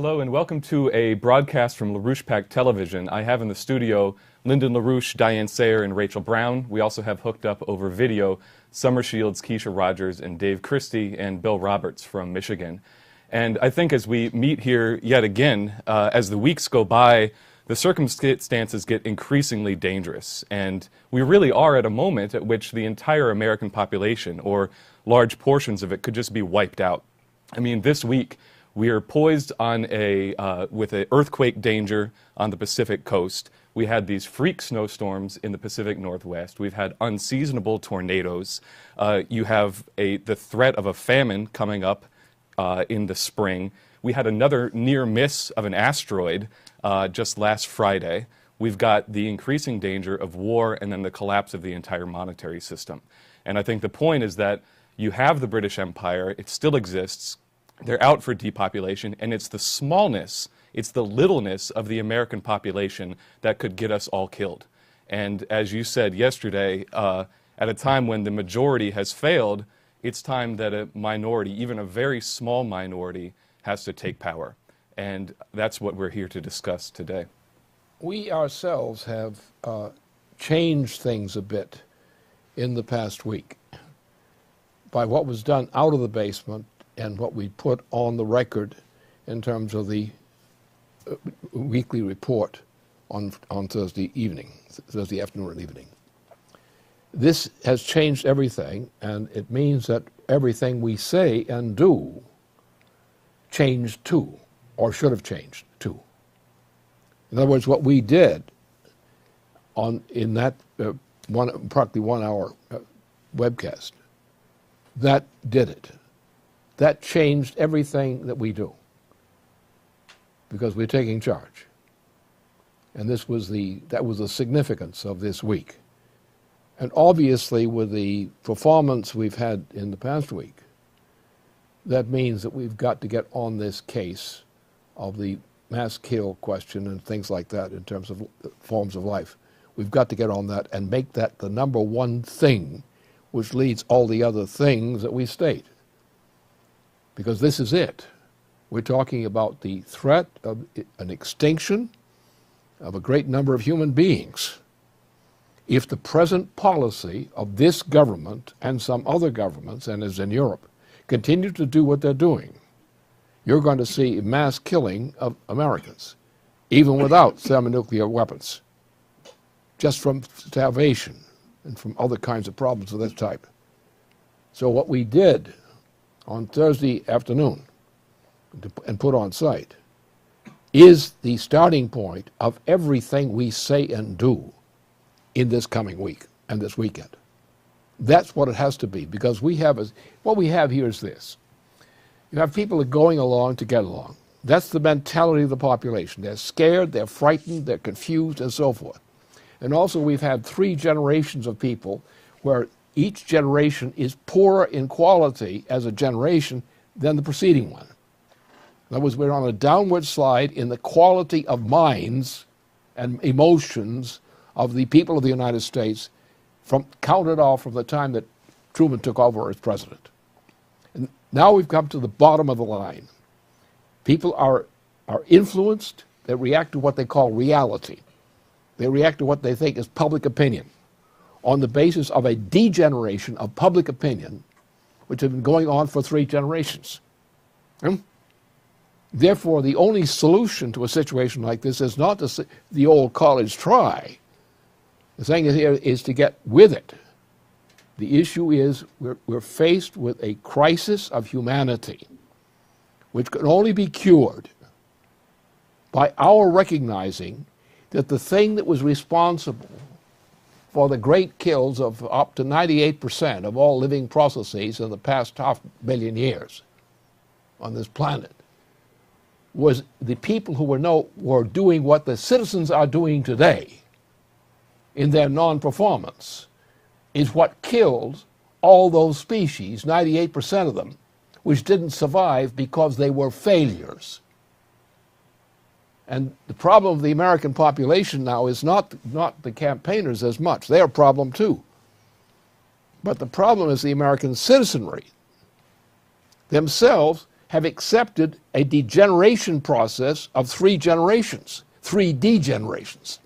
Hello and welcome to a broadcast from LaRouche Television. I have in the studio Lyndon LaRouche, Diane Sayer, and Rachel Brown. We also have hooked up over video Summer Shields, Keisha Rogers, and Dave Christie, and Bill Roberts from Michigan. And I think as we meet here yet again, as the weeks go by, the circumstances get increasingly dangerous. And we really are at a moment at which the entire American population, or large portions of it, could just be wiped out. I mean, this week, we are poised on with an earthquake danger on the Pacific coast. We had these freak snowstorms in the Pacific Northwest. We've had unseasonable tornadoes. You have the threat of a famine coming up in the spring. We had another near miss of an asteroid just last Friday. We've got the increasing danger of war and then the collapse of the entire monetary system. And I think the point is that you have the British Empire. It still exists. They're out for depopulation, and it's the smallness, it's the littleness of the American population that could get us all killed. And as you said yesterday, at a time when the majority has failed, it's time that a minority, even a very small minority, has to take power. And that's what we're here to discuss today. We ourselves have changed things a bit in the past week by what was done out of the basement and what we put on the record in terms of the weekly report on Thursday afternoon and evening. This has changed everything, and it means that everything we say and do changed too, or should have changed too. In other words, what we did in that practically 1 hour webcast, that did it. That changed everything that we do because we're taking charge. And that was the significance of this week. And obviously with the performance we've had in the past week, that means that we've got to get on this case of the mass kill question and things like that in terms of forms of life. We've got to get on that and make that the number one thing which leads all the other things that we state. Because this is it. We're talking about the threat of an extinction of a great number of human beings. If the present policy of this government and some other governments, and as in Europe, continue to do what they're doing, you're going to see mass killing of Americans, even without thermonuclear weapons, just from starvation and from other kinds of problems of this type. So what we did on Thursday afternoon and put on site is the starting point of everything we say and do in this coming week and this weekend. That's what it has to be, because what we have here is this. You have people that are going along to get along. That's the mentality of the population. They're scared, they're frightened, they're confused, and so forth. And also we've had 3 generations of people where each generation is poorer in quality as a generation than the preceding one. In other words, we're on a downward slide in the quality of minds and emotions of the people of the United States, counted off from the time that Truman took over as president. And now we've come to the bottom of the line. People are influenced. They react to what they call reality. They react to what they think is public opinion, on the basis of a degeneration of public opinion, which has been going on for 3 generations. Therefore, the only solution to a situation like this is not the old college try. The thing here is to get with it. The issue is we're faced with a crisis of humanity, which can only be cured by our recognizing that the thing that was responsible for the great kills of up to 98% of all living processes in the past 500 million years on this planet was the people who were doing what the citizens are doing today in their non-performance, is what killed all those species, 98% of them, which didn't survive because they were failures. And the problem of the American population now is not the campaigners as much. They're a problem too. But the problem is the American citizenry themselves have accepted a degeneration process of 3 generations, 3 degenerations.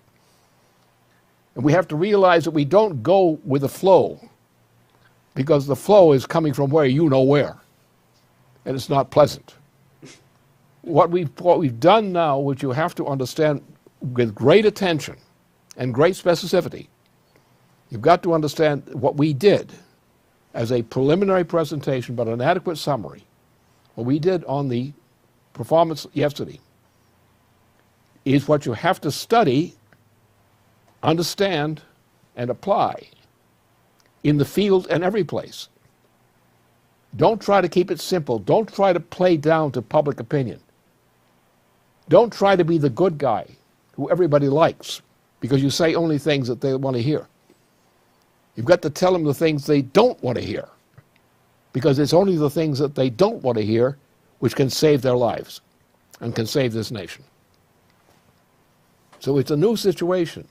And we have to realize that we don't go with the flow, because the flow is coming from where you know where, and it's not pleasant. What we've done now, which you have to understand with great attention and great specificity, you've got to understand what we did as a preliminary presentation, but an adequate summary. What we did on the performance yesterday is what you have to study, understand, and apply in the field and every place. Don't try to keep it simple. Don't try to play down to public opinion. Don't try to be the good guy who everybody likes because you say only things that they want to hear. You've got to tell them the things they don't want to hear, because it's only the things that they don't want to hear which can save their lives and can save this nation. So it's a new situation.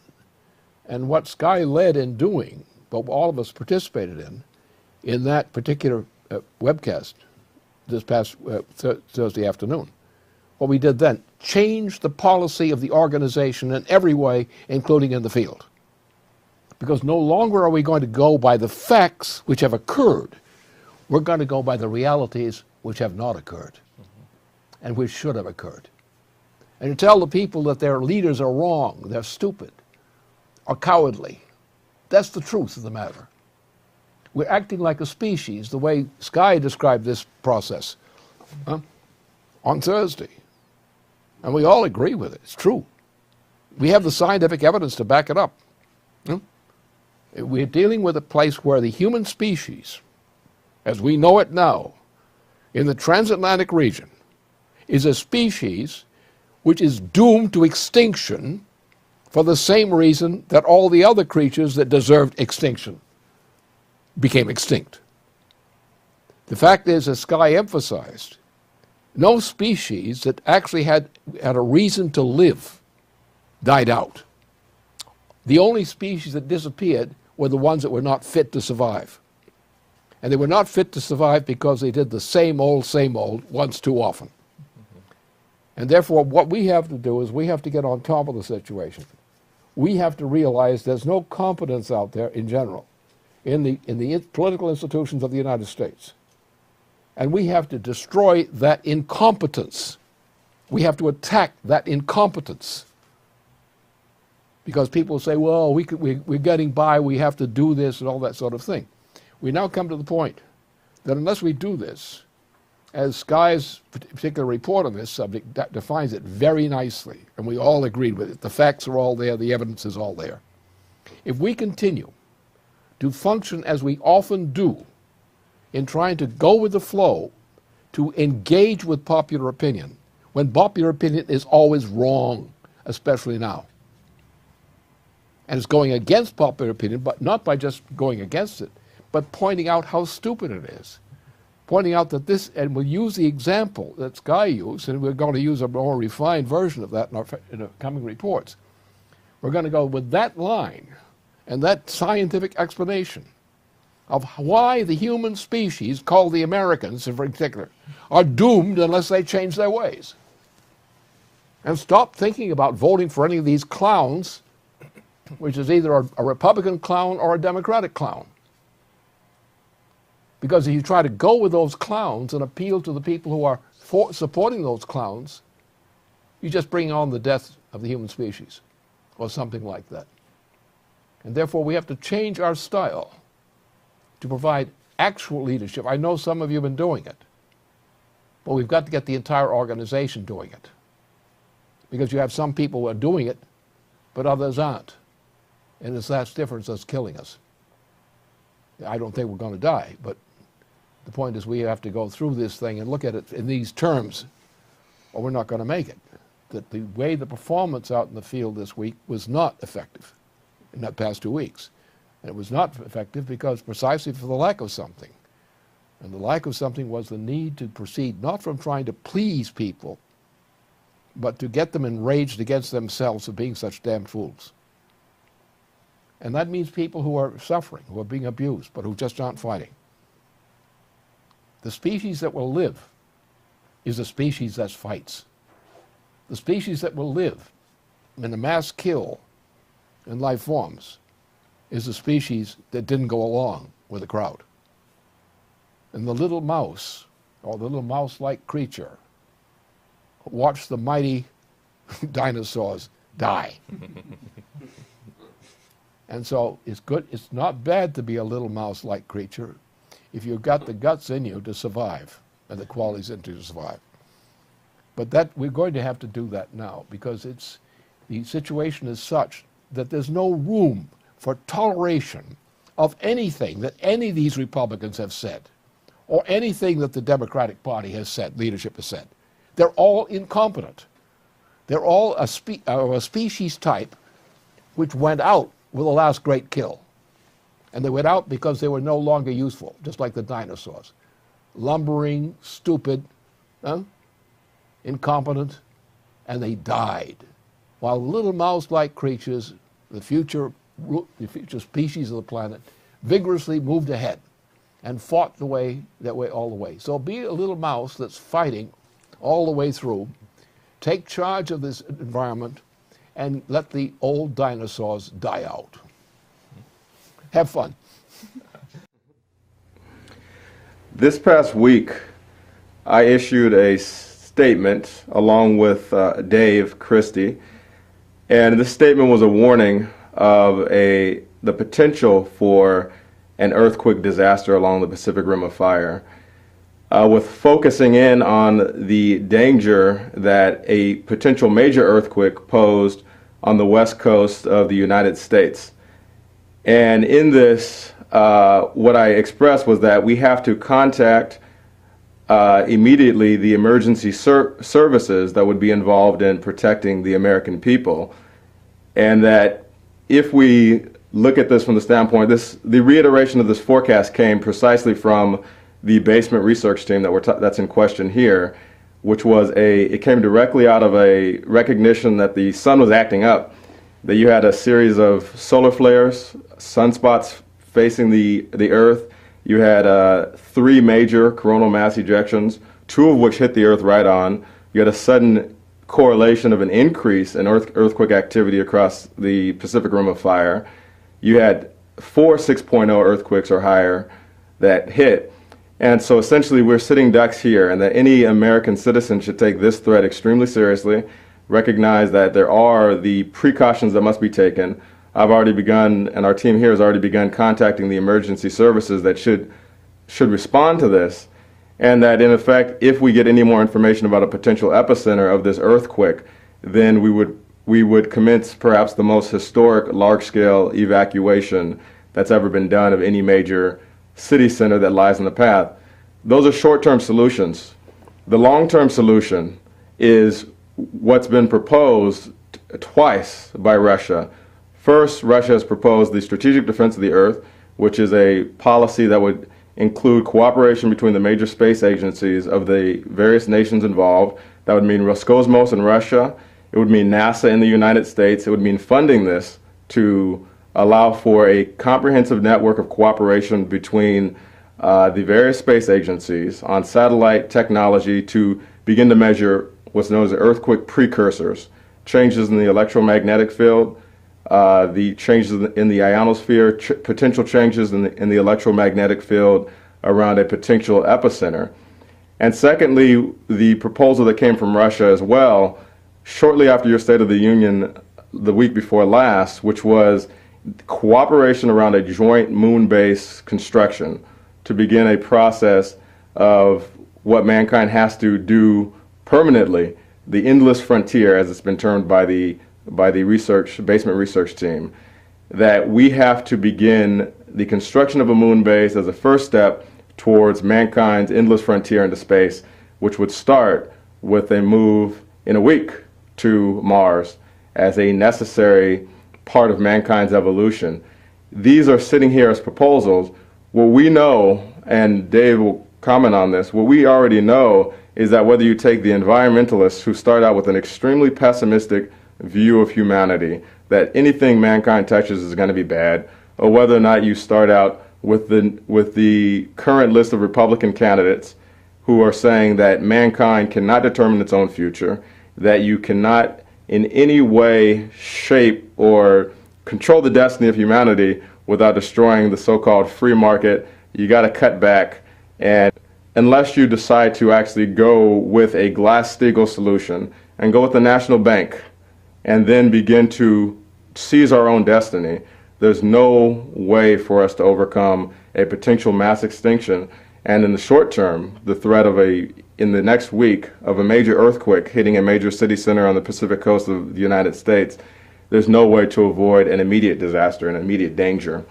And what Sky led in doing, but all of us participated in that particular webcast this past Thursday afternoon, what we did then, changed the policy of the organization in every way, including in the field. Because no longer are we going to go by the facts which have occurred. We're going to go by the realities which have not occurred and which should have occurred. And to tell the people that their leaders are wrong, they're stupid, or cowardly, that's the truth of the matter. We're acting like a species, the way Sky described this process on Thursday. And we all agree with it. It's true. We have the scientific evidence to back it up. We're dealing with a place where the human species, as we know it now, in the transatlantic region, is a species which is doomed to extinction for the same reason that all the other creatures that deserved extinction became extinct. The fact is, as Sky emphasized, no species that actually had a reason to live died out. The only species that disappeared were the ones that were not fit to survive. And they were not fit to survive because they did the same old once too often. And therefore, what we have to do is we have to get on top of the situation. We have to realize there's no competence out there in general in the political institutions of the United States. And we have to destroy that incompetence. We have to attack that incompetence. Because people say, well, we're getting by, we have to do this and all that sort of thing. We now come to the point that unless we do this, as Sky's particular report on this subject defines it very nicely, and we all agreed with it, the facts are all there, the evidence is all there. If we continue to function as we often do in trying to go with the flow, to engage with popular opinion, when popular opinion is always wrong, especially now. And it's going against popular opinion, but not by just going against it, but pointing out how stupid it is. Pointing out that this, and we'll use the example that Sky used, and we're going to use a more refined version of that in our coming reports. We're going to go with that line and that scientific explanation of why the human species, called the Americans in particular, are doomed unless they change their ways. And stop thinking about voting for any of these clowns, which is either a Republican clown or a Democratic clown. Because if you try to go with those clowns and appeal to the people who are supporting those clowns, you just bring on the death of the human species, or something like that. And therefore, we have to change our style to provide actual leadership. I know some of you have been doing it, but we've got to get the entire organization doing it. Because you have some people who are doing it, but others aren't. And it's that difference that's killing us. I don't think we're going to die, but the point is we have to go through this thing and look at it in these terms, or we're not going to make it. That the way the performance out in the field this week was not effective in that past 2 weeks. And it was not effective because precisely for the lack of something. And the lack of something was the need to proceed not from trying to please people, but to get them enraged against themselves for being such damn fools. And that means people who are suffering, who are being abused, but who just aren't fighting. The species that will live is a species that fights. The species that will live in a mass kill in life forms is a species that didn't go along with the crowd. And the little mouse, or the little mouse-like creature, watched the mighty dinosaurs die. And so it's good, it's not bad to be a little mouse-like creature if you've got the guts in you to survive and the qualities in you to survive. But that we're going to have to do that now, because the situation is such that there's no room for toleration of anything that any of these Republicans have said, or anything that the Democratic Party has said, leadership has said. They're all incompetent. They're all a species type which went out with the last great kill. And they went out because they were no longer useful, just like the dinosaurs. Lumbering, stupid, incompetent, and they died. While little mouse-like creatures, the future species of the planet, vigorously moved ahead and fought that way all the way. So be a little mouse that's fighting all the way through. Take charge of this environment and let the old dinosaurs die out. Have fun. This past week, I issued a statement along with Dave Christie, and this statement was a warning of the potential for an earthquake disaster along the Pacific Rim of Fire, with focusing in on the danger that a potential major earthquake posed on the west coast of the United States. And in this, what I expressed was that we have to contact immediately the emergency services that would be involved in protecting the American people. And that if we look at this from the standpoint, the reiteration of this forecast came precisely from the basement research team that's in question here, which was it came directly out of a recognition that the sun was acting up, that you had a series of solar flares, sunspots facing the Earth. You had 3 major coronal mass ejections, 2 of which hit the Earth right on. You had a sudden correlation of an increase in earthquake activity across the Pacific Rim of Fire. You had 4 6.0 earthquakes or higher that hit. And so essentially we're sitting ducks here, and that any American citizen should take this threat extremely seriously, recognize that there are the precautions that must be taken. I've already begun, and our team here has already begun contacting the emergency services that should respond to this, and that in effect, if we get any more information about a potential epicenter of this earthquake, then we would commence perhaps the most historic large-scale evacuation that's ever been done of any major city center that lies in the path. Those are short-term solutions. The long-term solution is what's been proposed twice by Russia. First, Russia has proposed the strategic defense of the Earth, which is a policy that would include cooperation between the major space agencies of the various nations involved. That would mean Roscosmos in Russia. It would mean NASA in the United States. It would mean funding this to allow for a comprehensive network of cooperation between the various space agencies on satellite technology to begin to measure what's known as earthquake precursors, changes in the electromagnetic field, the changes in the ionosphere, potential changes in the electromagnetic field around a potential epicenter. And secondly, the proposal that came from Russia as well, shortly after your State of the Union the week before last, which was cooperation around a joint moon base construction to begin a process of what mankind has to do permanently, the endless frontier, as it's been termed by the basement research team, that we have to begin the construction of a moon base as a first step towards mankind's endless frontier into space, which would start with a move in a week to Mars as a necessary part of mankind's evolution. These are sitting here as proposals. What we know, and Dave will comment on this, what we already know is that whether you take the environmentalists who start out with an extremely pessimistic view of humanity, that anything mankind touches is going to be bad, or whether or not you start out with the current list of Republican candidates who are saying that mankind cannot determine its own future, that you cannot in any way shape or control the destiny of humanity without destroying the so-called free market. You got to cut back, and unless you decide to actually go with a Glass-Steagall solution and go with the national bank and then begin to seize our own destiny, there's no way for us to overcome a potential mass extinction. And in the short term, the threat of in the next week, of a major earthquake hitting a major city center on the Pacific coast of the United States, there's no way to avoid an immediate disaster, an immediate danger.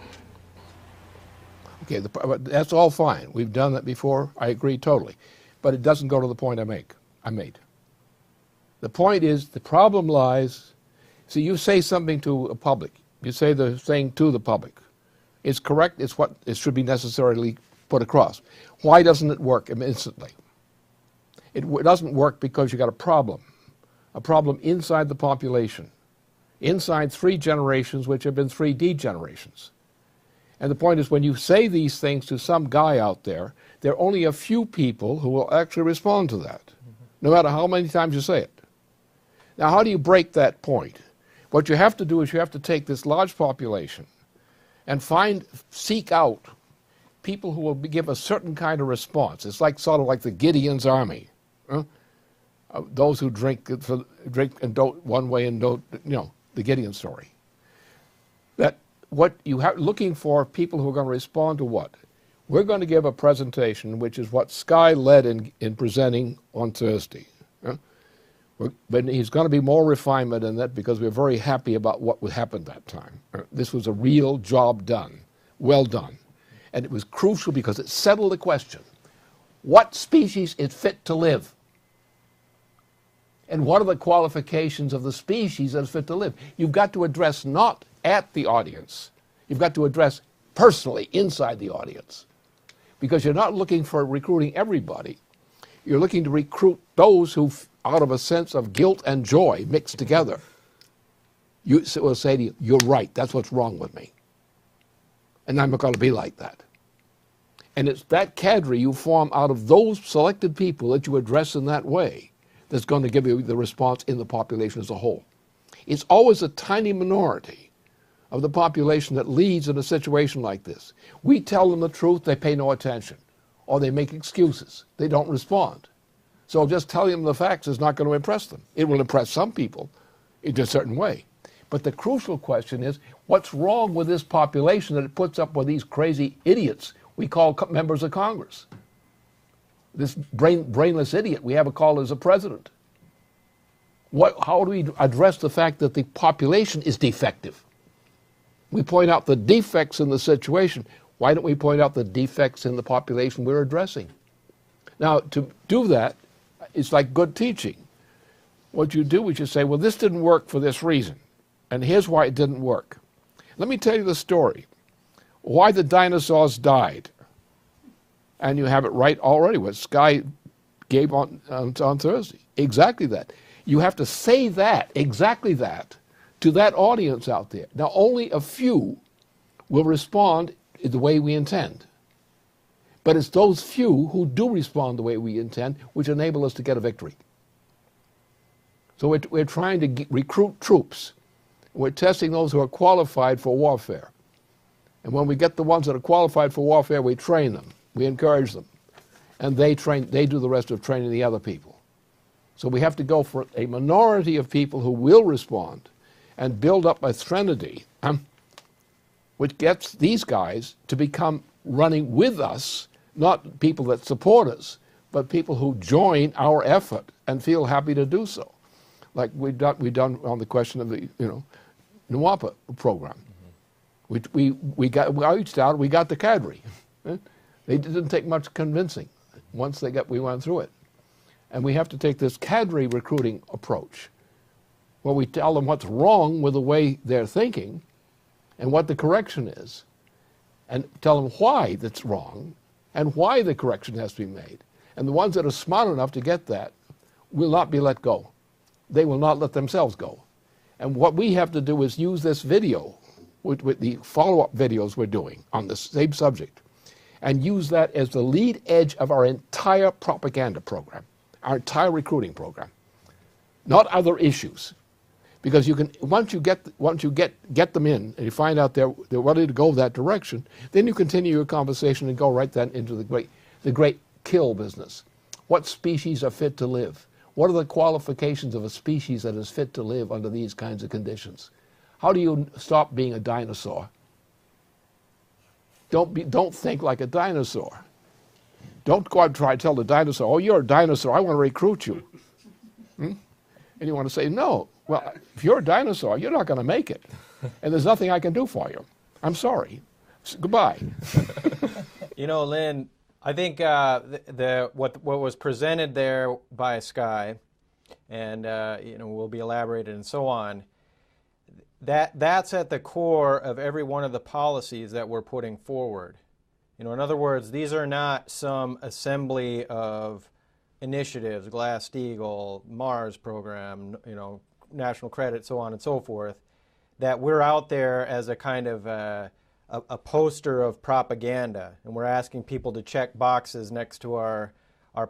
Okay, that's all fine. We've done that before. I agree totally. But it doesn't go to the point I made. The point is, the problem lies, see, you say something to a public. You say the thing to the public. It's correct. It's what it should be necessarily put across. Why doesn't it work instantly? It doesn't work because you got a problem inside the population, inside 3 generations, which have been 3 degenerations. And the point is, when you say these things to some guy out there, there are only a few people who will actually respond to that, no matter how many times you say it. Now, how do you break that point? What you have to do is you have to take this large population and seek out people who will give a certain kind of response. It's like sort of like the Gideon's army. Those who drink and don't one way and don't, the Gideon story. That what you have looking for people who are going to respond to what? We're going to give a presentation, which is what Sky led in presenting on Thursday. But he's going to be more refinement in that because we're very happy about what would happen that time. This was a real job done, well done. And it was crucial because it settled the question. What species is fit to live? And what are the qualifications of the species that is fit to live? You've got to address not at the audience. You've got to address personally inside the audience. Because you're not looking for recruiting everybody. You're looking to recruit those who, out of a sense of guilt and joy mixed together, will say to you, you're right, that's what's wrong with me. And I'm not going to be like that. And it's that cadre you form out of those selected people that you address in that way that's going to give you the response in the population as a whole. It's always a tiny minority of the population that leads in a situation like this. We tell them the truth, they pay no attention, or they make excuses. They don't respond. So just telling them the facts is not going to impress them. It will impress some people in a certain way. But the crucial question is, what's wrong with this population that it puts up with these crazy idiots we call members of Congress? This brainless idiot we have a call as a president. How do we address the fact that the population is defective? We point out the defects in the situation. Why don't we point out the defects in the population we're addressing? Now, to do that, it's like good teaching. What you do is you say, well, this didn't work for this reason, and here's why it didn't work. Let me tell you the story. Why the dinosaurs died. And you have it right already, what Sky gave on Thursday. Exactly that. You have to say that, exactly that, to that audience out there. Now, only a few will respond the way we intend. But it's those few who do respond the way we intend which enable us to get a victory. So we're trying to recruit troops. We're testing those who are qualified for warfare. And when we get the ones that are qualified for warfare, we train them. We encourage them. And they do the rest of training the other people. So we have to go for a minority of people who will respond and build up a threnody which gets these guys to become running with us, not people that support us, but people who join our effort and feel happy to do so. Like we've done on the question of the NWAPA program. We reached out, we got the cadre. They didn't take much convincing once we went through it. And we have to take this cadre recruiting approach, where we tell them what's wrong with the way they're thinking and what the correction is, and tell them why that's wrong and why the correction has to be made. And the ones that are smart enough to get that will not be let go. They will not let themselves go. And what we have to do is use this video with the follow-up videos we're doing on the same subject and use that as the lead edge of our entire propaganda program, our entire recruiting program, not other issues. Because you can, once you get them in and you find out they're ready to go that direction, then you continue your conversation and go right then into the great kill business. What species are fit to live? What are the qualifications of a species that is fit to live under these kinds of conditions? How do you stop being a dinosaur? Don't think like a dinosaur. Don't go out and try to tell the dinosaur, oh, you're a dinosaur, I want to recruit you. And you want to say, no. Well, if you're a dinosaur, you're not going to make it. And there's nothing I can do for you. I'm sorry. Goodbye. You know, Lynn, I think what was presented there by Sky, and you know, will be elaborated and so on, that's at the core of every one of the policies that we're putting forward. You know, in other words, these are not some assembly of initiatives, Glass-Steagall, Mars program, you know, national credit, so on and so forth, that we're out there as a kind of a poster of propaganda, and we're asking people to check boxes next to our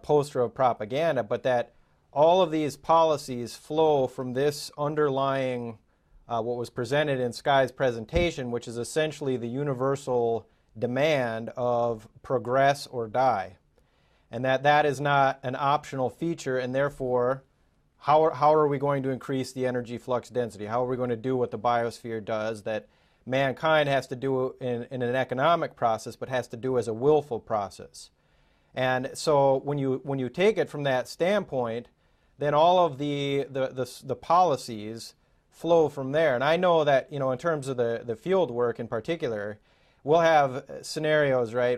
poster of propaganda, but that all of these policies flow from this underlying, what was presented in Sky's presentation, which is essentially the universal demand of progress or die, and that is not an optional feature, and therefore how are we going to increase the energy flux density? How are we going to do what the biosphere does that mankind has to do in an economic process, but has to do as a willful process? And so when you take it from that standpoint, then all of the policies flow from there. And I know that, you know, in terms of the field work in particular, we'll have scenarios, right?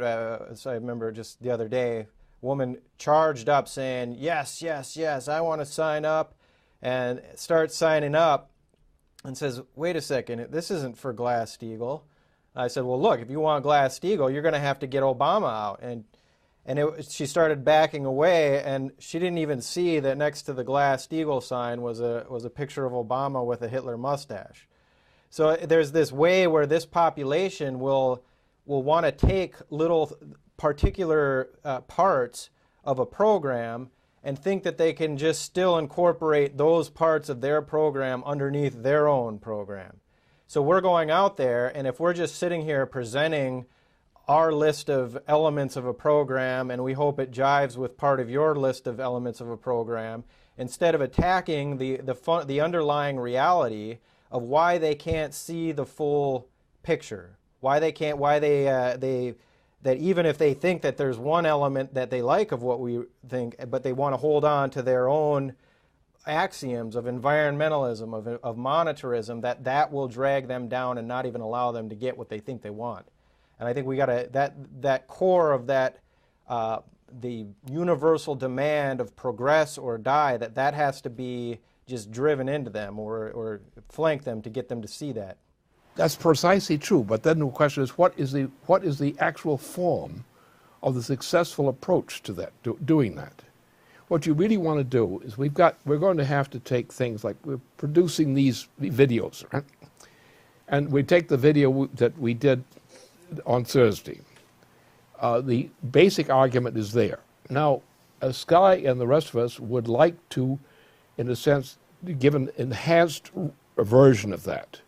So I remember just the other day, woman charged up saying, yes, yes, yes, I want to sign up, and starts signing up and says, wait a second, this isn't for Glass-Steagall. I said, well, look, if you want Glass-Steagall, you're going to have to get Obama out. And she started backing away, and she didn't even see that next to the Glass-Steagall sign was a picture of Obama with a Hitler mustache. So there's this way where this population will want to take little particular parts of a program and think that they can just still incorporate those parts of their program underneath their own program. So we're going out there, and if we're just sitting here presenting our list of elements of a program, and we hope it jives with part of your list of elements of a program, instead of attacking the underlying reality of why they can't see the full picture, that even if they think that there's one element that they like of what we think, but they want to hold on to their own axioms of environmentalism, of monetarism, that will drag them down and not even allow them to get what they think they want. And I think we got to, that core of that, the universal demand of progress or die, that has to be just driven into them or flank them to get them to see that. That's precisely true, but then the question is, what is the actual form of the successful approach to that, doing that? What you really want to do is we're going to have to take things like we're producing these videos, right? And we take the video that we did on Thursday. The basic argument is there. Now, Sky and the rest of us would like to, in a sense, give an enhanced version of that,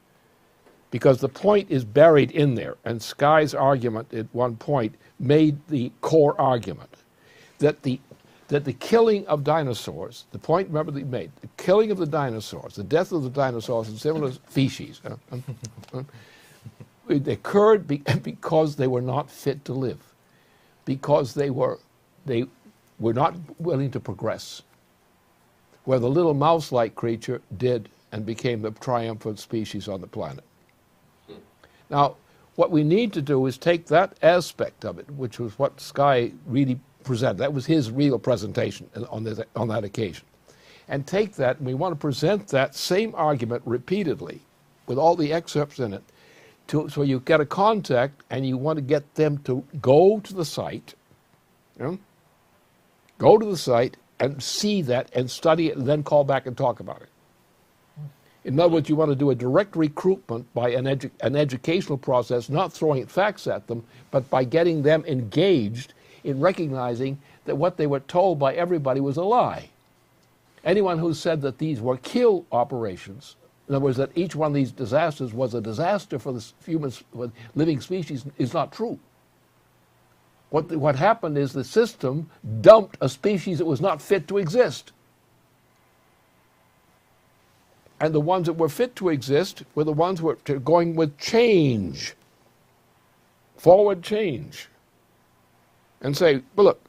because the point is buried in there, and Sky's argument at one point made the core argument that the killing of dinosaurs, the point, remember, that he made, the killing of the dinosaurs, the death of the dinosaurs and similar species, it occurred because they were not fit to live, because they were not willing to progress, where the little mouse-like creature did and became the triumphant species on the planet. Now, what we need to do is take that aspect of it, which was what Sky really presented. That was his real presentation on that occasion. And take that, and we want to present that same argument repeatedly with all the excerpts in it, so you get a contact and you want to get them to go to the site, go to the site and see that and study it and then call back and talk about it. In other words, you want to do a direct recruitment by an educational process, not throwing facts at them, but by getting them engaged in recognizing that what they were told by everybody was a lie. Anyone who said that these were kill operations, in other words, that each one of these disasters was a disaster for the living species, is not true. What happened is the system dumped a species that was not fit to exist. And the ones that were fit to exist were the ones who were going with change, forward change, and say, well, look,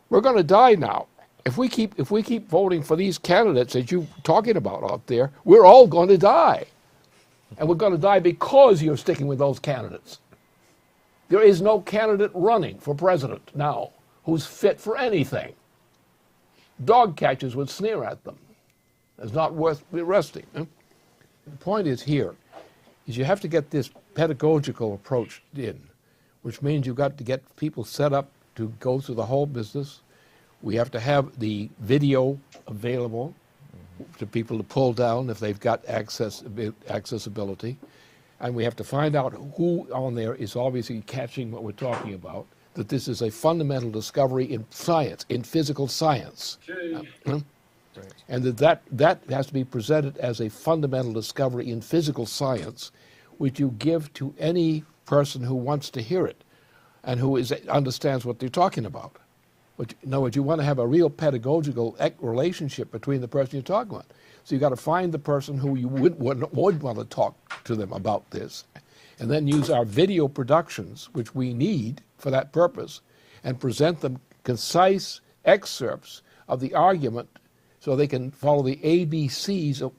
we're going to die now. If we keep voting for these candidates that you're talking about out there, we're all going to die. And we're going to die because you're sticking with those candidates. There is no candidate running for president now who's fit for anything. Dog catchers would sneer at them. It's not worth arresting. The point is here, is you have to get this pedagogical approach in, which means you've got to get people set up to go through the whole business. We have to have the video available to people to pull down if they've got accessibility. And we have to find out who on there is obviously catching what we're talking about, that this is a fundamental discovery in science, in physical science. And that has to be presented as a fundamental discovery in physical science, which you give to any person who wants to hear it and who understands what they're talking about. In other words, you want to have a real pedagogical relationship between the person you're talking about. So you've got to find the person who you would want to talk to them about this, and then use our video productions, which we need for that purpose, and present them concise excerpts of the argument so they can follow the ABCs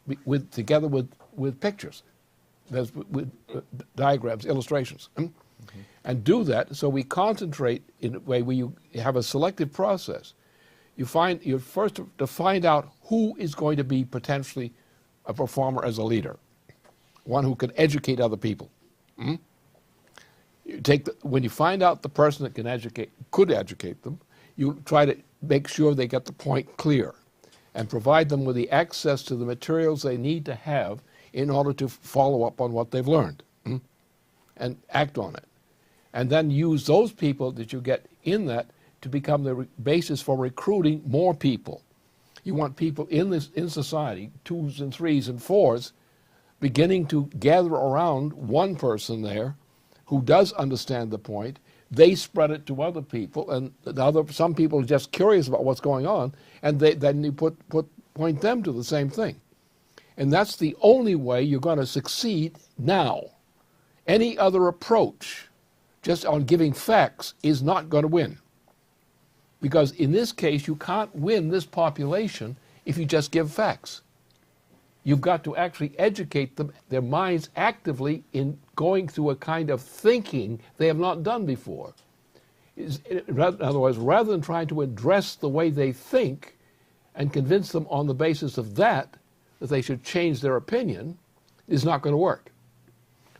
together with pictures, with diagrams, illustrations. And do that so we concentrate in a way where you have a selective process. You first to find out who is going to be potentially a performer as a leader, one who can educate other people. When you find out the person that could educate them, you try to make sure they get the point clear and provide them with the access to the materials they need to have in order to follow up on what they've learned and act on it. And then use those people that you get in that to become the basis for recruiting more people. You want people in society, 2s and 3s and 4s, beginning to gather around one person there who does understand the point. They spread it to other people, and some people are just curious about what's going on, and then you point them to the same thing. And that's the only way you're going to succeed now. Any other approach, just on giving facts, is not going to win. Because in this case, you can't win this population if you just give facts. You've got to actually educate them, their minds actively in going through a kind of thinking they have not done before. In other words, rather than trying to address the way they think and convince them on the basis of that they should change their opinion, is not going to work.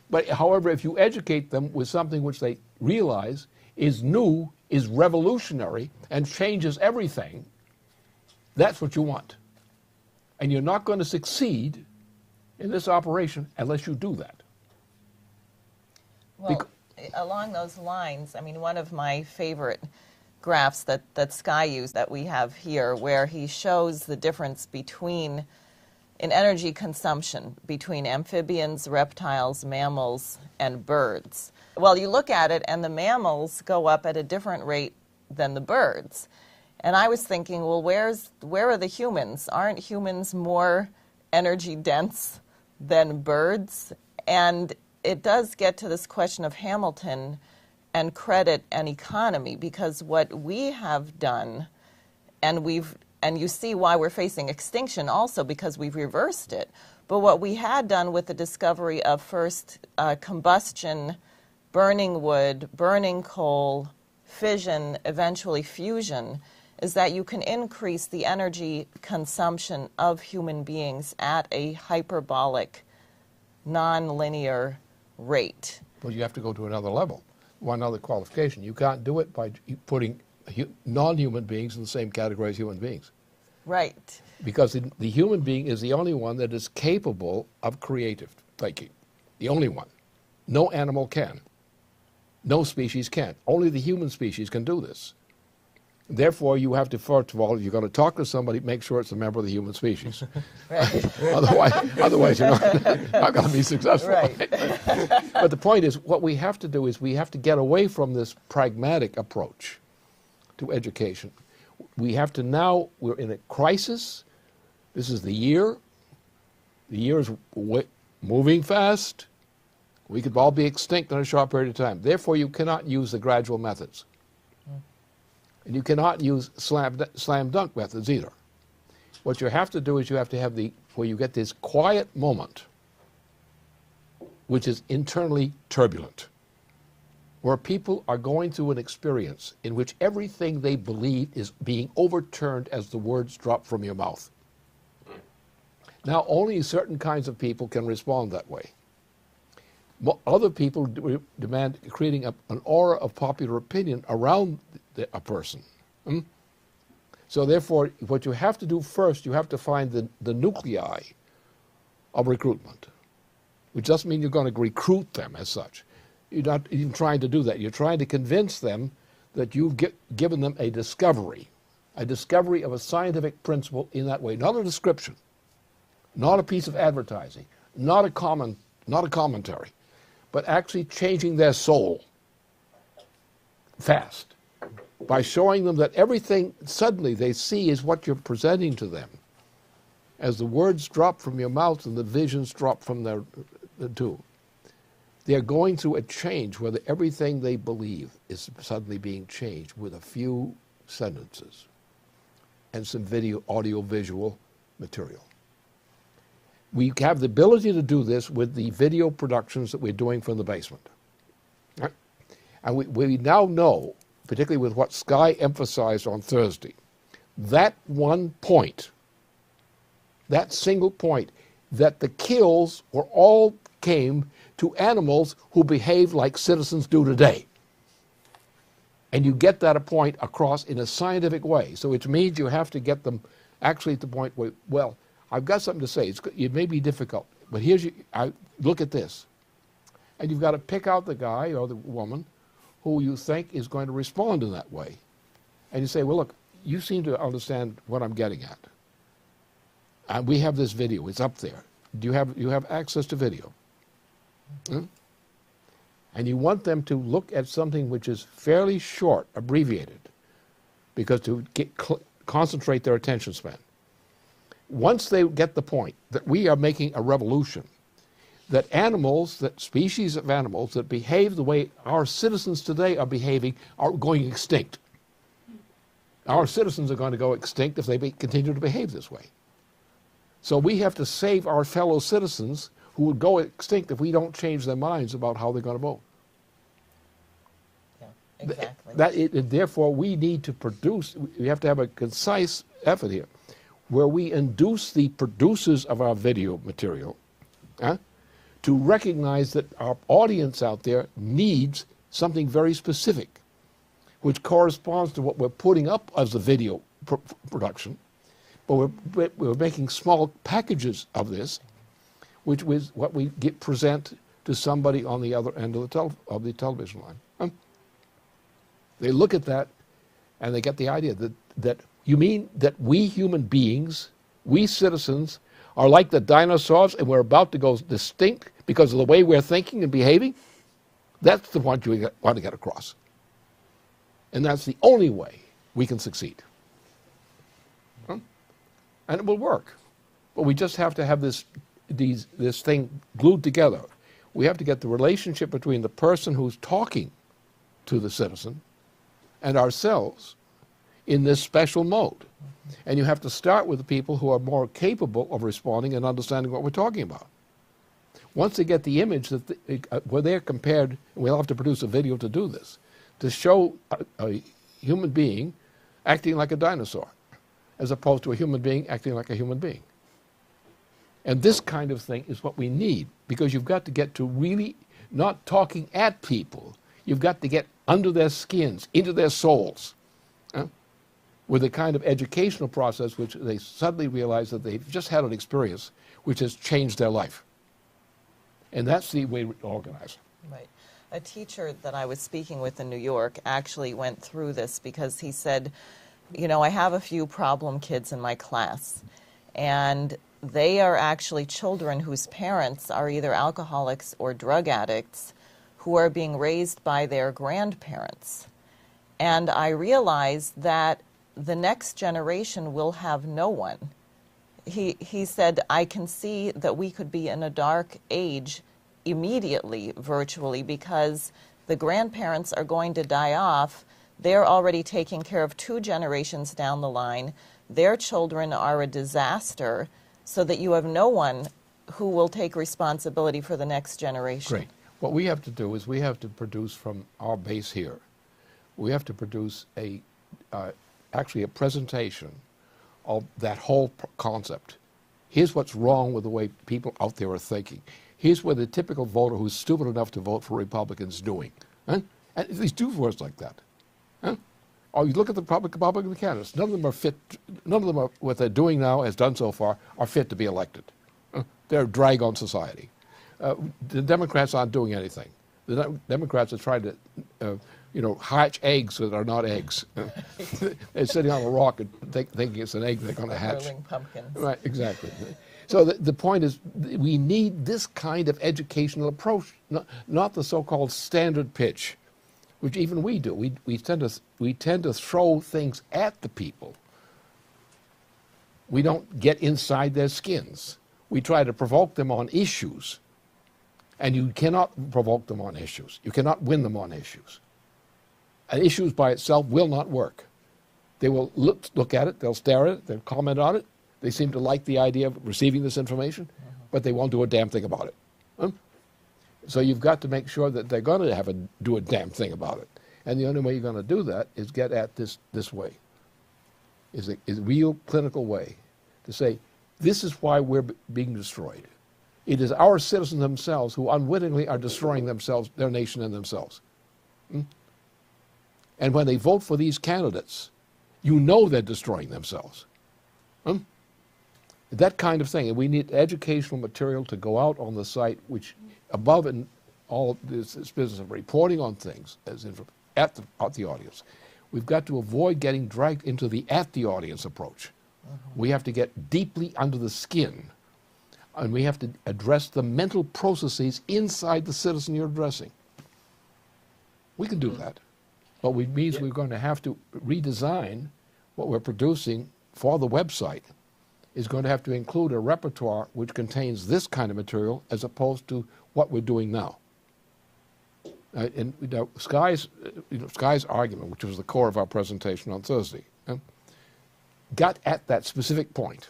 But however, if you educate them with something which they realize is new, is revolutionary, and changes everything, that's what you want. And you're not going to succeed in this operation unless you do that. Well, along those lines, I mean, one of my favorite graphs that Sky used that we have here, where he shows the difference in energy consumption between amphibians, reptiles, mammals, and birds. Well, you look at it, and the mammals go up at a different rate than the birds. And I was thinking, well, where are the humans? Aren't humans more energy dense than birds? And it does get to this question of Hamilton and credit and economy, because what we have done, and you see why we're facing extinction also, because we've reversed it. But what we had done with the discovery of first combustion, burning wood, burning coal, fission, eventually fusion, is that you can increase the energy consumption of human beings at a hyperbolic, non-linear rate. Well, you have to go to another level, one other qualification. You can't do it by putting non-human beings in the same category as human beings. Right. Because the human being is the only one that is capable of creative thinking. The only one. No animal can. No species can. Only the human species can do this. Therefore, you have to, first of all, if you're going to talk to somebody, make sure it's a member of the human species. Otherwise, you're not going to be successful. Right. But the point is, what we have to do is we have to get away from this pragmatic approach to education. We have to now, we're in a crisis. This is the year. The year is moving fast. We could all be extinct in a short period of time. Therefore, you cannot use the gradual methods. And you cannot use slam dunk methods either. What you have to do is you have to have where you get this quiet moment, which is internally turbulent, where people are going through an experience in which everything they believe is being overturned as the words drop from your mouth. Now, only certain kinds of people can respond that way. Other people demand creating an aura of popular opinion around a person. So therefore, what you have to do first, you have to find the nuclei of recruitment, which doesn't mean you're going to recruit them as such. You're not even trying to do that. You're trying to convince them that you've given them a discovery of a scientific principle in that way, not a description, not a piece of advertising, not a commentary, but actually changing their soul fast by showing them that everything suddenly they see is what you're presenting to them. As the words drop from your mouth and the visions drop from the two, they're going through a change where everything they believe is suddenly being changed with a few sentences and some audio-visual material. We have the ability to do this with the video productions that we're doing from the basement. Right? And we now know, particularly with what Sky emphasized on Thursday, that one point, that single point, that the kills all came to animals who behave like citizens do today. And you get that point across in a scientific way. So it means you have to get them actually at the point where, well, I've got something to say. It may be difficult, but look at this. And you've got to pick out the guy or the woman who you think is going to respond in that way. And you say, well, look, you seem to understand what I'm getting at. And we have this video. It's up there. You have access to video. And you want them to look at something which is fairly short, abbreviated, because to concentrate their attention span. Once they get the point that we are making a revolution, that species of animals that behave the way our citizens today are behaving are going extinct. Our citizens are going to go extinct if they continue to behave this way. So we have to save our fellow citizens who would go extinct if we don't change their minds about how they're going to vote. Yeah, exactly. Therefore, we need to we have to have a concise effort here, where we induce the producers of our video material to recognize that our audience out there needs something very specific, which corresponds to what we're putting up as a video production, but we're making small packages of this, which is what we present to somebody on the other end of the television line. They look at that, and they get the idea that you mean that we human beings, we citizens, are like the dinosaurs and we're about to go extinct because of the way we're thinking and behaving? That's the point you want to get across. And that's the only way we can succeed. And it will work. But we just have to have this thing glued together. We have to get the relationship between the person who's talking to the citizen and ourselves in this special mode. And you have to start with the people who are more capable of responding and understanding what we're talking about. Once they get the image where they're compared, we'll have to produce a video to do this, to show a human being acting like a dinosaur, as opposed to a human being acting like a human being. And this kind of thing is what we need, because you've got to get to really not talking at people. You've got to get under their skins, into their souls. with a kind of educational process which they suddenly realize that they've just had an experience which has changed their life. And that's the way we organize. Right. A teacher that I was speaking with in New York actually went through this because he said, you know, I have a few problem kids in my class, and they are actually children whose parents are either alcoholics or drug addicts who are being raised by their grandparents. And I realized that the next generation will have no one. He said, I can see that we could be in a dark age immediately, virtually, because the grandparents are going to die off. They're already taking care of 2 generations down the line. Their children are a disaster, so that you have no one who will take responsibility for the next generation. Great. What we have to do is we have to produce from our base here, we have to produce actually a presentation of that whole concept. Here's what's wrong with the way people out there are thinking. Here's what the typical voter who's stupid enough to vote for Republicans doing. Huh? And these 2 words like that. Huh? Or you look at the Republican candidates. None of them are fit. None of them are, what they're doing now, has done so far, are fit to be elected. They're a drag on society. The Democrats aren't doing anything. The Democrats are trying to, hatch eggs that are not eggs. They're sitting on a rock and thinking it's an egg they're going to hatch. Hurling pumpkins. Right, exactly. So the point is, we need this kind of educational approach, not the so-called standard pitch, which even we do. We tend to throw things at the people. We don't get inside their skins. We try to provoke them on issues, and you cannot provoke them on issues. You cannot win them on issues. And issues by itself will not work. They will look at it, they'll stare at it, they'll comment on it. They seem to like the idea of receiving this information, but they won't do a damn thing about it. So you've got to make sure that they're going to do a damn thing about it. And the only way you're going to do that is get at this way, is a real clinical way to say, this is why we're being destroyed. It is our citizens themselves who unwittingly are destroying themselves, their nation and themselves. And when they vote for these candidates, you know they're destroying themselves. That kind of thing. And we need educational material to go out on the site, which above and all this business of reporting on things at the audience. We've got to avoid getting dragged into the at-the-audience approach. We have to get deeply under the skin, and we have to address the mental processes inside the citizen you're addressing. We can do that, but it means we're going to have to redesign what we're producing for the website. Is going to have to include a repertoire which contains this kind of material as opposed to what we're doing now. And Sky's argument, which was the core of our presentation on Thursday, got at that specific point.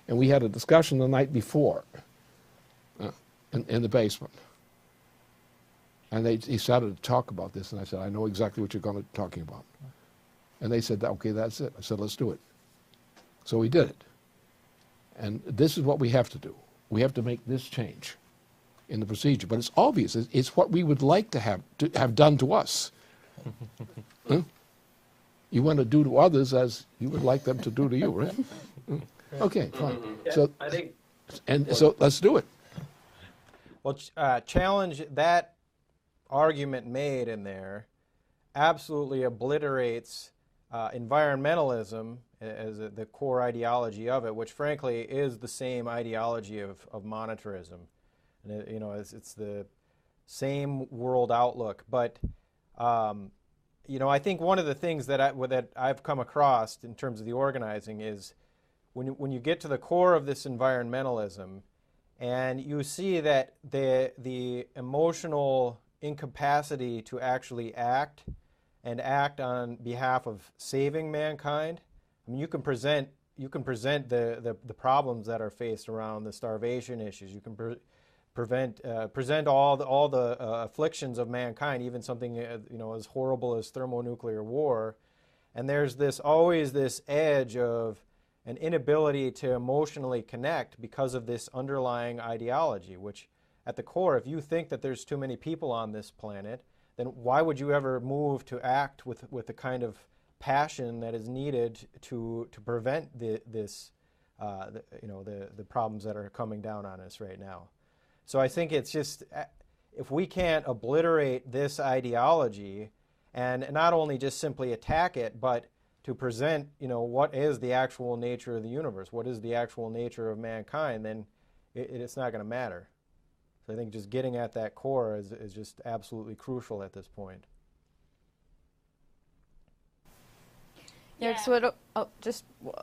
And we had a discussion the night before in the basement. And he started to talk about this, and I said, I know exactly what you're going to be talking about. And they said, okay, that's it. I said, let's do it. So we did it. And this is what we have to do. We have to make this change in the procedure. But it's obvious. It's what we would like to have done to us. You want to do to others as you would like them to do to you, right? Okay, fine. Yeah, So, I think, so let's do it. Well, challenge that argument made in there absolutely obliterates environmentalism as the core ideology of it, which frankly is the same ideology of monetarism. And it's the same world outlook. But I think one of the things that I've come across in terms of the organizing is when you get to the core of this environmentalism, and you see that the emotional incapacity to actually act on behalf of saving mankind. I mean, you can present the problems that are faced around the starvation issues. You can present all the afflictions of mankind, even something as horrible as thermonuclear war. And there's always this edge of an inability to emotionally connect because of this underlying ideology, which at the core, if you think that there's too many people on this planet, then why would you ever move to act with the kind of passion that is needed to prevent the problems that are coming down on us right now. So I think it's just, if we can't obliterate this ideology and not only just simply attack it, but to present, what is the actual nature of the universe, what is the actual nature of mankind, then it's not going to matter. So I think just getting at that core is just absolutely crucial at this point. Yeah, so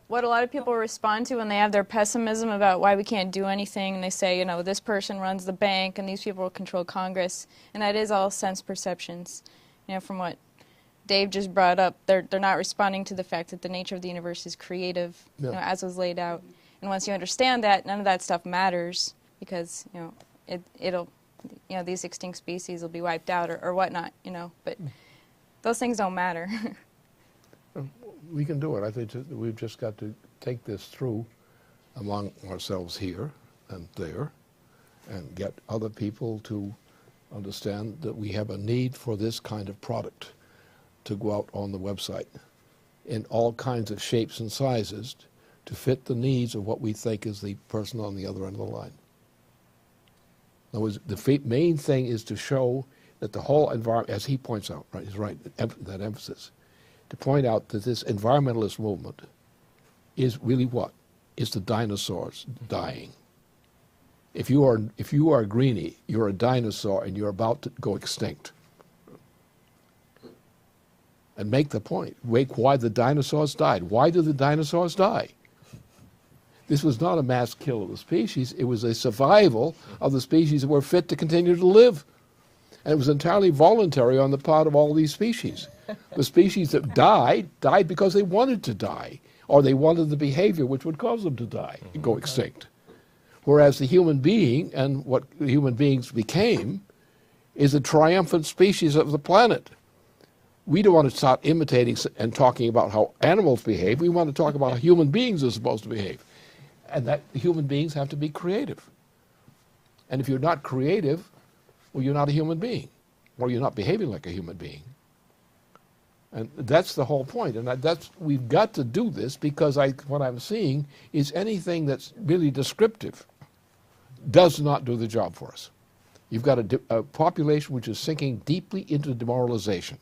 what a lot of people respond to when they have their pessimism about why we can't do anything, and they say, this person runs the bank and these people control Congress, and that is all sense perceptions. From what Dave just brought up, they're not responding to the fact that the nature of the universe is creative, as was laid out. And once you understand that, none of that stuff matters, because it'll these extinct species will be wiped out or whatnot, but those things don't matter. We can do it. I think we've just got to take this through among ourselves here and there and get other people to understand that we have a need for this kind of product to go out on the website in all kinds of shapes and sizes to fit the needs of what we think is the person on the other end of the line. In other words, the main thing is to show that the whole environment, as he points out, right, is right, that emphasis, to point out that this environmentalist movement is really what? It's the dinosaurs dying. If you are a greenie, you're a dinosaur and you're about to go extinct. And make the point. Why the dinosaurs died. Why did the dinosaurs die? This was not a mass kill of the species. It was a survival of the species that were fit to continue to live. And it was entirely voluntary on the part of all these species. The species that died because they wanted to die, or they wanted the behavior which would cause them to die, go extinct. Whereas the human being, and what human beings became, is a triumphant species of the planet. We don't want to start imitating and talking about how animals behave. We want to talk about how human beings are supposed to behave. And that human beings have to be creative. And if you're not creative, well, you're not a human being, or you're not behaving like a human being. And that's the whole point. And we've got to do this because what I'm seeing is anything that's really descriptive does not do the job for us. You've got a population which is sinking deeply into demoralization.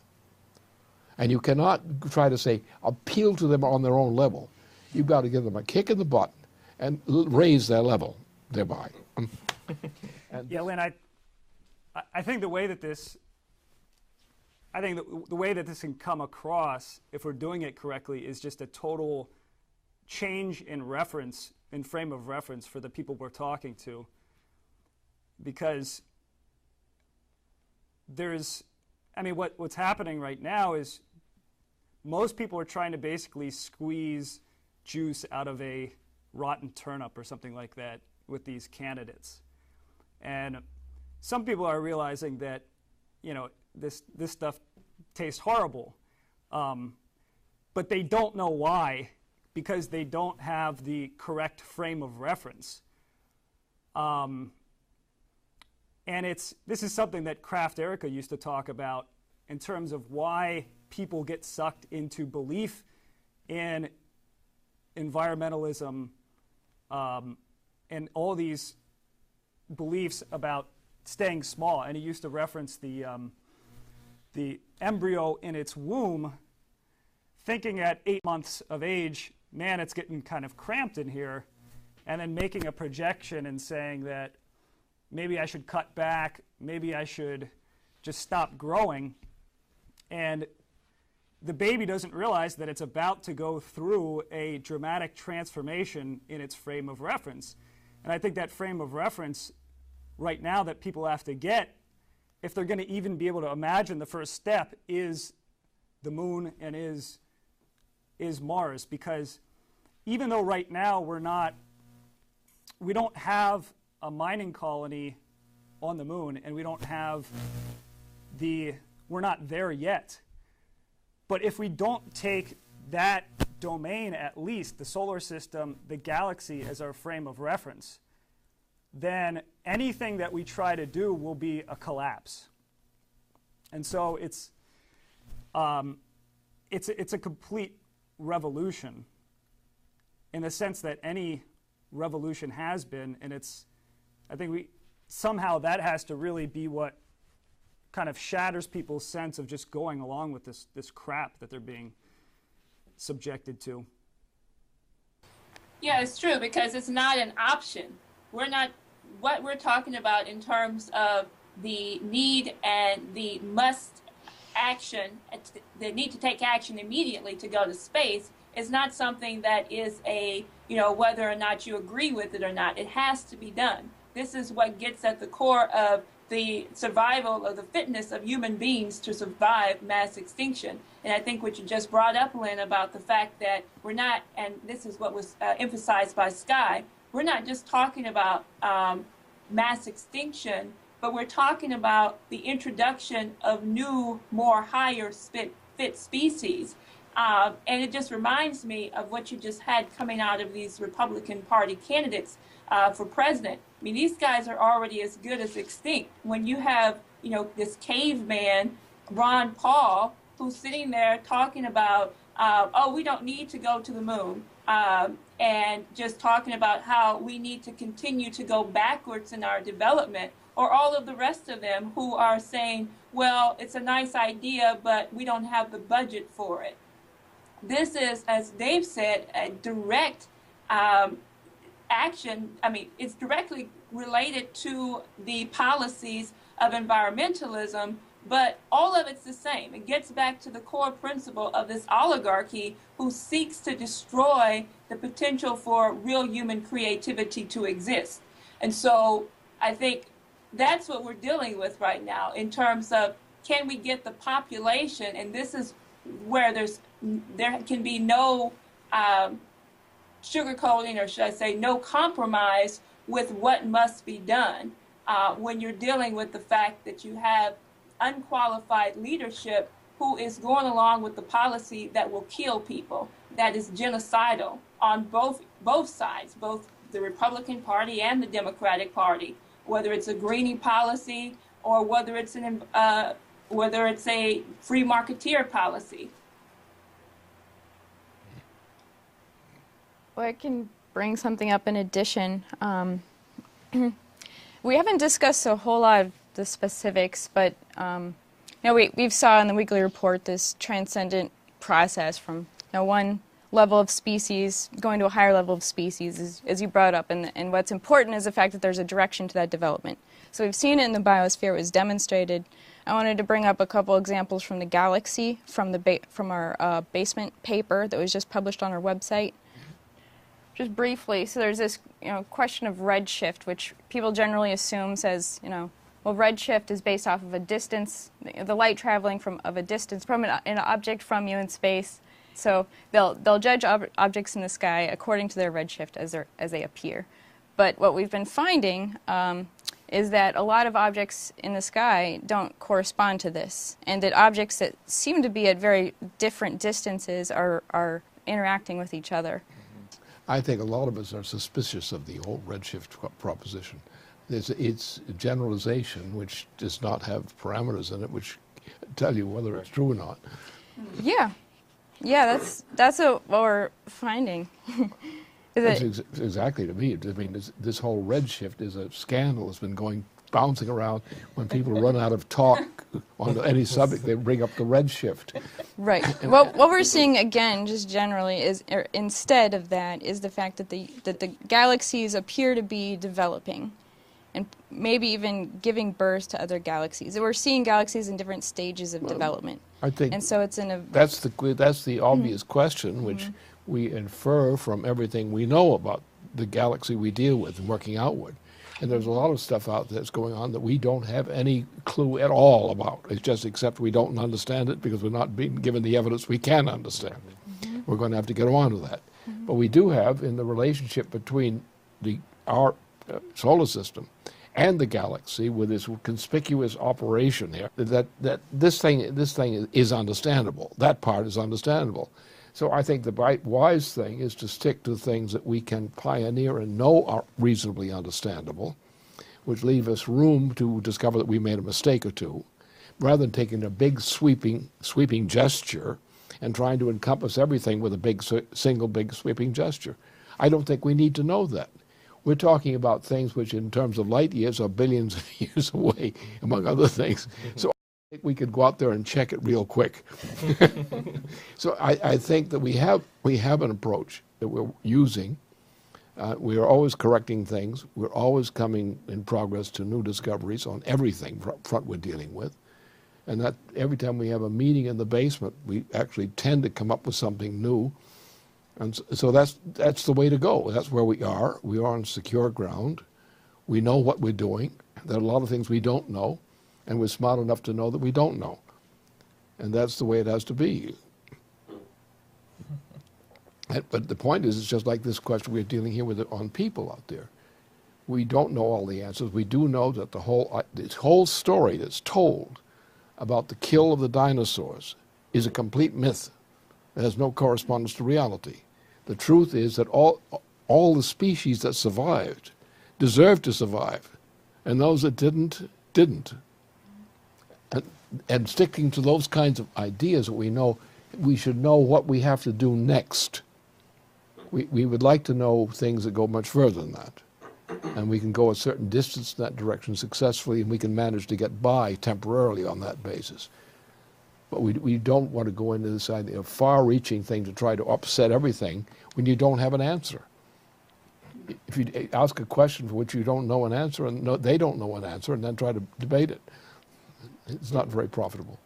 And you cannot try to say, appeal to them on their own level. You've got to give them a kick in the butt and raise their level thereby. Yeah, Lynn, I think the way that this can come across, if we're doing it correctly, is just a total change in reference, in frame of reference for the people we're talking to. Because what's happening right now is most people are trying to basically squeeze juice out of a rotten turnip or something like that with these candidates. And some people are realizing that, this stuff tastes horrible, but they don't know why, because they don't have the correct frame of reference. And this is something that Kraft Erica used to talk about in terms of why people get sucked into belief in environmentalism and all these beliefs about staying small. And he used to reference the embryo in its womb, thinking at 8 months of age, man, it's getting kind of cramped in here, and then making a projection and saying that maybe I should cut back, maybe I should just stop growing. And the baby doesn't realize that it's about to go through a dramatic transformation in its frame of reference. And I think that frame of reference right now that people have to get, if they're going to even be able to imagine the first step, is the moon and is Mars. Because even though right now we don't have a mining colony on the moon, and we're not there yet. But if we don't take that domain, at least the solar system, the galaxy, as our frame of reference, then anything that we try to do will be a collapse. And so it's a complete revolution in the sense that any revolution has been, and I think somehow that has to really be what kind of shatters people's sense of just going along with this crap that they're being subjected to. Yeah, it's true, because it's not an option. What we're talking about in terms of the need and the must action, the need to take action immediately to go to space, is not something that is whether or not you agree with it or not. It has to be done. This is what gets at the core of the survival of the fitness of human beings to survive mass extinction. And I think what you just brought up, Lynn, about the fact that we're not, and this is what was emphasized by Sky, we're not just talking about mass extinction, but we're talking about the introduction of new, more higher fit species. And it just reminds me of what you just had coming out of these Republican Party candidates for president. I mean, these guys are already as good as extinct. When you have, this caveman, Ron Paul, who's sitting there talking about, we don't need to go to the moon, and just talking about how we need to continue to go backwards in our development, or all of the rest of them who are saying, well, it's a nice idea, but we don't have the budget for it. This is, as Dave said, a direct action. I mean, it's directly related to the policies of environmentalism, but all of it's the same. It gets back to the core principle of this oligarchy who seeks to destroy the potential for real human creativity to exist. And so I think that's what we're dealing with right now in terms of, can we get the population, and this is where there can be no sugarcoating, or should I say no compromise with what must be done when you're dealing with the fact that you have unqualified leadership who is going along with the policy that will kill people, that is genocidal on both sides, both the Republican Party and the Democratic Party, whether it's a greening policy or whether it's a free marketeer policy. Well, I can bring something up in addition. We haven't discussed a whole lot of the specifics, but we've saw in the weekly report this transcendent process from one level of species going to a higher level of species, as you brought up, and what's important is the fact that there's a direction to that development. So we've seen it in the biosphere. It was demonstrated. I wanted to bring up a couple examples from the galaxy, from our basement paper that was just published on our website. Just briefly, so there's this question of redshift, which people generally assume says, well, redshift is based off of a distance, the light traveling of a distance from an object from you in space. So they'll judge objects in the sky according to their redshift as they appear. But what we've been finding is that a lot of objects in the sky don't correspond to this, and that objects that seem to be at very different distances are interacting with each other. I think a lot of us are suspicious of the whole redshift proposition. It's a generalization which does not have parameters in it which tell you whether it's true or not. Yeah, that's what we're finding. That's exactly to me. I mean, this whole redshift is a scandal. It's been bouncing around. When people run out of talk on any subject, they bring up the redshift. Right. What we're seeing again, just generally, is instead of that, is the fact that the galaxies appear to be developing, and maybe even giving birth to other galaxies. We're seeing galaxies in different stages of development. I think, and so it's in a. That's the obvious question, which we infer from everything we know about the galaxy we deal with and working outward. And there's a lot of stuff out there that's going on that we don't have any clue at all about. It's just except we don't understand it because we're not being given the evidence we can understand. We're going to have to get on to that. But we do have, in the relationship between our solar system and the galaxy, with this conspicuous operation here, that this thing is understandable. That part is understandable. So I think the wise thing is to stick to things that we can pioneer and know are reasonably understandable, which leave us room to discover that we made a mistake or two, rather than taking a big sweeping gesture and trying to encompass everything with a single big sweeping gesture. I don't think we need to know that. We're talking about things which in terms of light years are billions of years away, among other things. So I think we could go out there and check it real quick. So I think that we have an approach that we're using. We are always correcting things. We're always coming in progress to new discoveries on everything front we're dealing with. And that every time we have a meeting in the basement, we actually tend to come up with something new. And so that's the way to go. That's where we are. We are on secure ground. We know what we're doing. There are a lot of things we don't know, and we're smart enough to know that we don't know. And that's the way it has to be. But the point is, it's just like this question we're dealing here with on people out there. We don't know all the answers. We do know that this whole story that's told about the kill of the dinosaurs is a complete myth. It has no correspondence to reality. The truth is that all the species that survived deserved to survive, and those that didn't. And sticking to those kinds of ideas that we know, we should know what we have to do next. We would like to know things that go much further than that. And we can go a certain distance in that direction successfully, and we can manage to get by temporarily on that basis. But we don't want to go into this idea of far-reaching thing to try to upset everything when you don't have an answer. If you ask a question for which you don't know an answer, and they don't know an answer, and then try to debate it, it's not very profitable.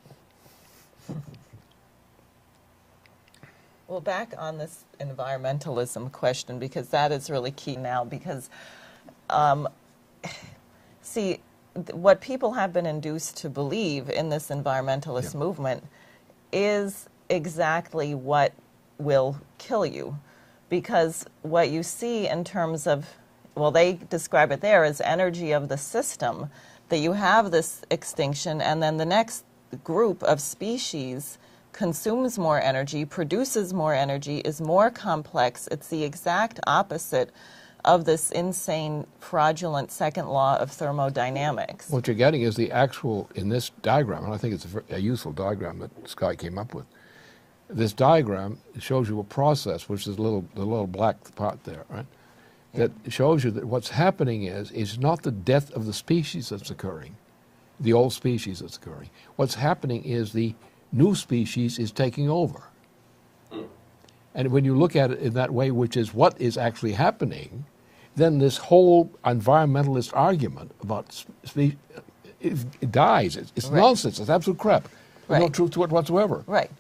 Well, back on this environmentalism question, because that is really key now, because see, what people have been induced to believe in this environmentalist movement is exactly what will kill you. Because what you see in terms of, well, they describe it there as energy of the system, that you have this extinction, and then the next group of species consumes more energy, produces more energy, is more complex. It's the exact opposite of this insane, fraudulent second law of thermodynamics. What you're getting is the actual, in this diagram, and I think it's a useful diagram that Sky came up with. This diagram shows you a process, which is the little black part there, right? That shows you that what's happening is not the death of the species that's occurring, the old species that's occurring. What's happening is the new species is taking over. And when you look at it in that way, which is what is actually happening, then this whole environmentalist argument about it dies. It's nonsense. It's absolute crap. There's no truth to it whatsoever. Right.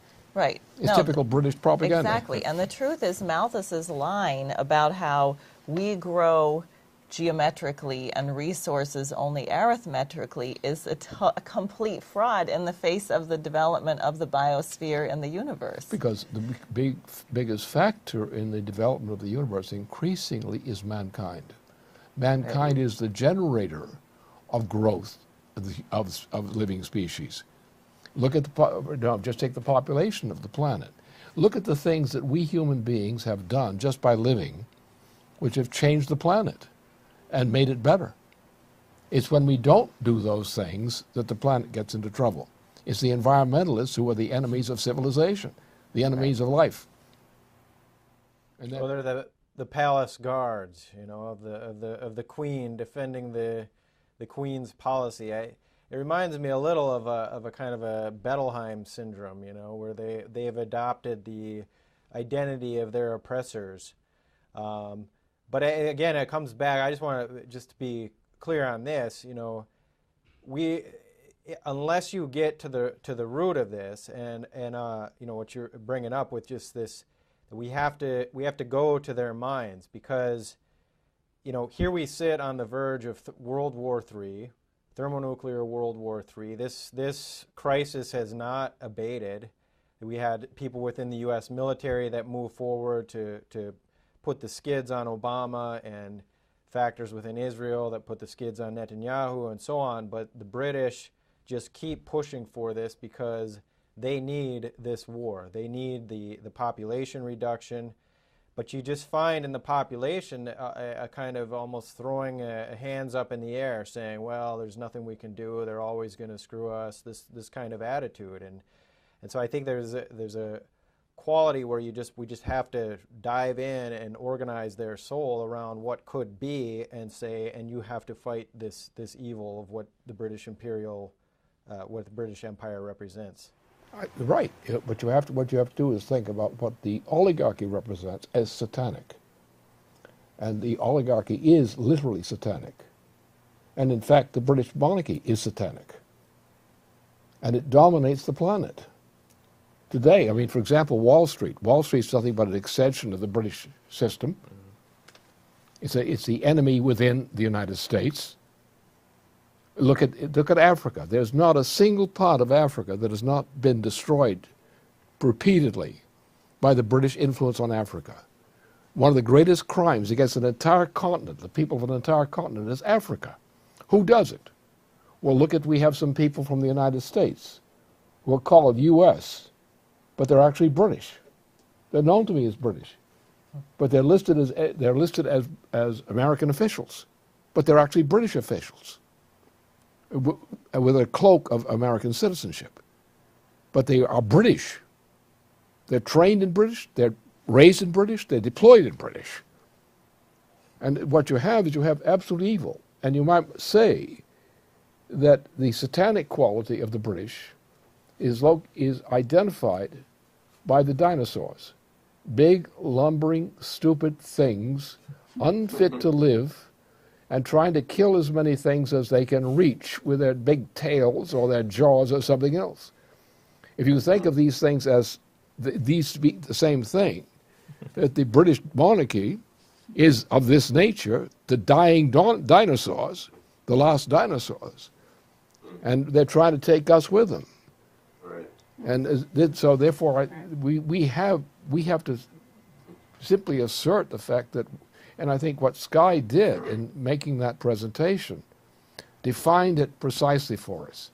It's typical British propaganda. Exactly. And the truth is, Malthus's line about how we grow geometrically and resources only arithmetically is a complete fraud in the face of the development of the biosphere and the universe. Because the biggest factor in the development of the universe increasingly is mankind. Mankind is the generator of growth of living species. Look at just take the population of the planet. Look at the things that we human beings have done just by living, which have changed the planet and made it better. It's when we don't do those things that the planet gets into trouble. It's the environmentalists who are the enemies of civilization, the enemies of life. And well, they're the palace guards, you know, of the Queen, defending the Queen's policy. It reminds me a little of a kind of a Bettelheim syndrome, you know, where they have adopted the identity of their oppressors. But again, it comes back. I just want to be clear on this. You know, unless you get to the root of this, and you know what you're bringing up with just this, we have to go to their minds, because, you know, here we sit on the verge of World War III, thermonuclear World War III. This crisis has not abated. We had people within the U.S. military that moved forward to put the skids on Obama, and factors within Israel that put the skids on Netanyahu, and so on. But the British just keep pushing for this because they need this war. They need the population reduction. But you just find in the population a kind of almost throwing hands up in the air, saying, well, there's nothing we can do. They're always going to screw us, this kind of attitude. And so I think there's a quality where we just have to dive in and organize their soul around what could be and say, and you have to fight this evil of what the British what the British Empire represents. Right. What you have to do is think about what the oligarchy represents as satanic. And the oligarchy is literally satanic. And in fact, the British monarchy is satanic. And it dominates the planet. Today, I mean, for example, Wall Street. Wall Street is nothing but an extension of the British system. It's the enemy within the United States. Look at Africa. There's not a single part of Africa that has not been destroyed repeatedly by the British influence on Africa. One of the greatest crimes against an entire continent, the people of an entire continent, is Africa. Who does it? Well, we have some people from the United States who are called U.S., but they're actually British. They're known to me as British, but they're listed as American officials, but they're actually British officials with a cloak of American citizenship. But they are British. They're trained in British, they're raised in British, they're deployed in British. And what you have is absolute evil. And you might say that the satanic quality of the British is identified by the dinosaurs. Big, lumbering, stupid things, unfit to live, and trying to kill as many things as they can reach with their big tails or their jaws or something else. If you think of these things as these to be the same thing, that the British monarchy is of this nature, the dying dinosaurs, the last dinosaurs, and they're trying to take us with them. Right. And so therefore we have to simply assert the fact that, and I think what Sky did in making that presentation defined it precisely for us.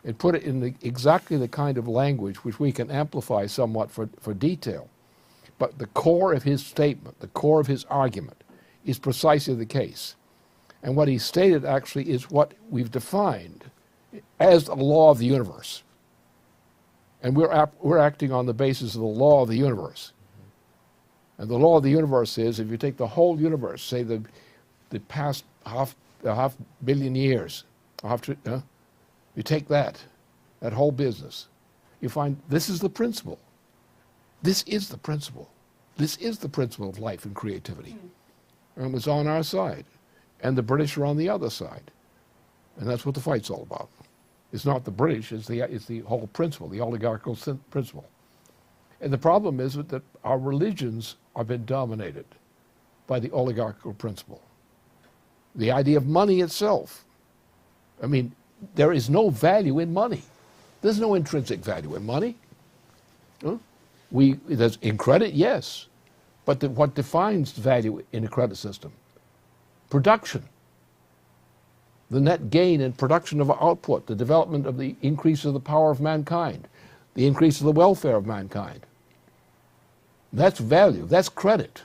It put it in exactly the kind of language which we can amplify somewhat for detail. But the core of his statement, the core of his argument, is precisely the case. And what he stated actually is what we've defined as the law of the universe. And we're acting on the basis of the law of the universe. And the law of the universe is, if you take the whole universe, say the past half billion years, you take that whole business, you find this is the principle. This is the principle. This is the principle of life and creativity. And it's on our side. And the British are on the other side. And that's what the fight's all about. It's not the British, it's the whole principle, the oligarchical principle. And the problem is that our religions have been dominated by the oligarchical principle. The idea of money itself. I mean, there is no value in money. There's no intrinsic value in money. Huh? There's in credit, yes. But what defines value in a credit system? Production. The net gain in production of output, the development of the increase of the power of mankind, the increase of the welfare of mankind. That's value, that's credit.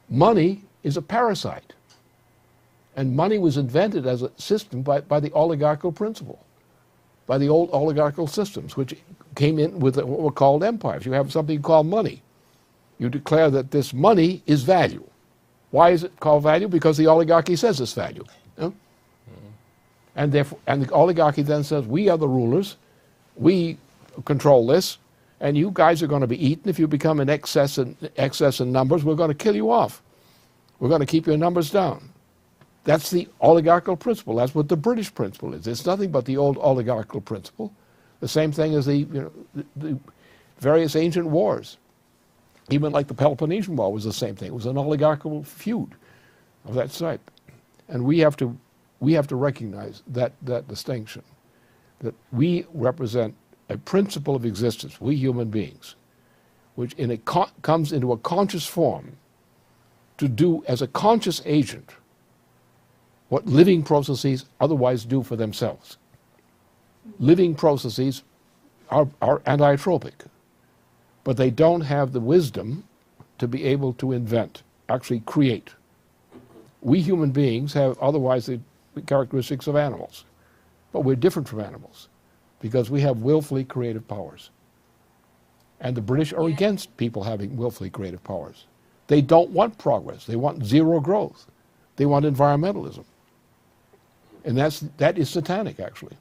Money is a parasite. And money was invented as a system by the oligarchical principle, by the old oligarchical systems, which came in with what were called empires. You have something called money. You declare that this money is value. Why is it called value? Because the oligarchy says it's value. You know? And the oligarchy then says, we are the rulers, we control this, and you guys are going to be eaten. If you become in excess in numbers, we're going to kill you off. We're going to keep your numbers down. That's the oligarchical principle. That's what the British principle is. It's nothing but the old oligarchical principle. The same thing as the various ancient wars. Even like the Peloponnesian War was the same thing. It was an oligarchical feud of that type. And we have to recognize that distinction, that we represent a principle of existence, we human beings, which comes into a conscious form to do as a conscious agent what living processes otherwise do for themselves. Living processes are anitropic, but they don't have the wisdom to be able to invent, actually create. We human beings have otherwise the characteristics of animals, but we're different from animals because we have willfully creative powers. And the British are against people having willfully creative powers. They don't want progress. They want zero growth. They want environmentalism. And that is satanic, actually.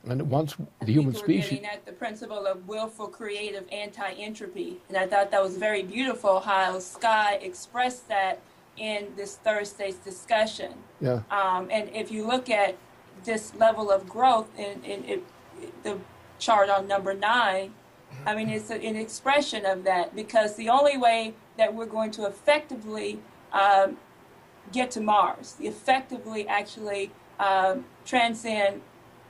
And once the human species... We're getting at the principle of willful, creative, anti-entropy. And I thought that was very beautiful how Sky expressed that in this Thursday's discussion. Yeah. And if you look at this level of growth in the chart on number 9, I mean, it's an expression of that, because the only way that we're going to effectively get to Mars, effectively actually transcend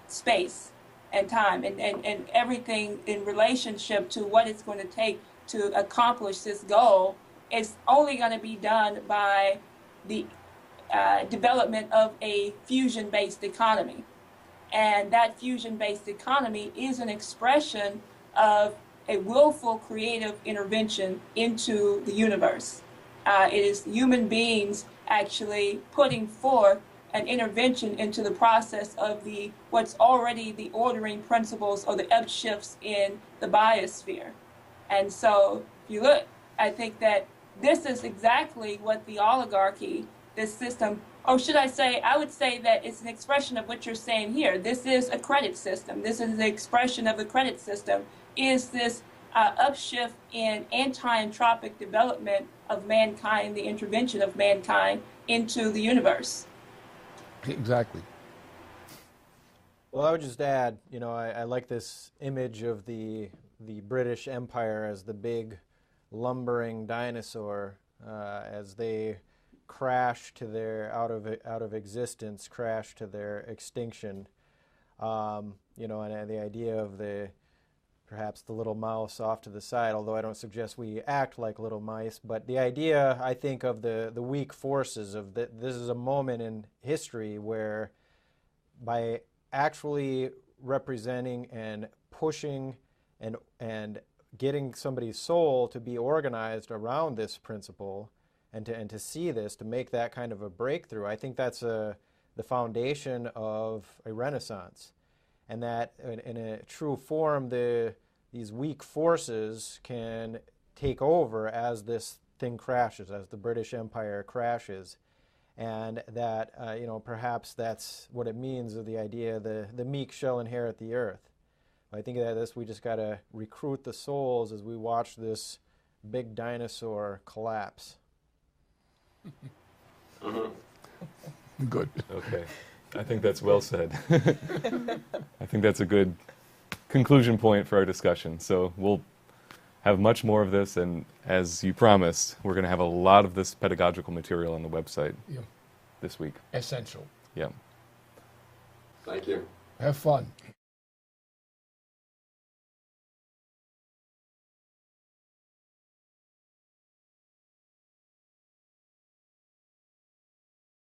space and time and everything in relationship to what it's going to take to accomplish this goal, is only going to be done by the development of a fusion-based economy. And that fusion-based economy is an expression of a willful creative intervention into the universe. It is human beings actually putting forth an intervention into the process of what's already the ordering principles or the upshifts in the biosphere. And so if you look, I think that this is exactly what the oligarchy, this system, or should I say, I would say that it's an expression of what you're saying here. This is a credit system. This is the expression of the credit system, is this upshift in anti-entropic development of mankind, the intervention of mankind into the universe. Exactly. Well, I would just add, you know, I like this image of the British Empire as the big lumbering dinosaur as they crash to their out of existence, crash to their extinction. You know, and the idea of perhaps the little mouse off to the side, although I don't suggest we act like little mice, but the idea, I think, of the weak forces of this is a moment in history where by actually representing and pushing and getting somebody's soul to be organized around this principle and to see this, to make that kind of a breakthrough, I think that's the foundation of a renaissance. And that in a true form, these weak forces can take over as this thing crashes, as the British Empire crashes. And that, you know, perhaps that's what it means of the idea, the meek shall inherit the earth. I think that we just got to recruit the souls as we watch this big dinosaur collapse. Good. Okay. I think that's well said. I think that's a good conclusion point for our discussion. So we'll have much more of this, and as you promised, we're going to have a lot of this pedagogical material on the website this week. Essential. Yeah. Thank you. Have fun.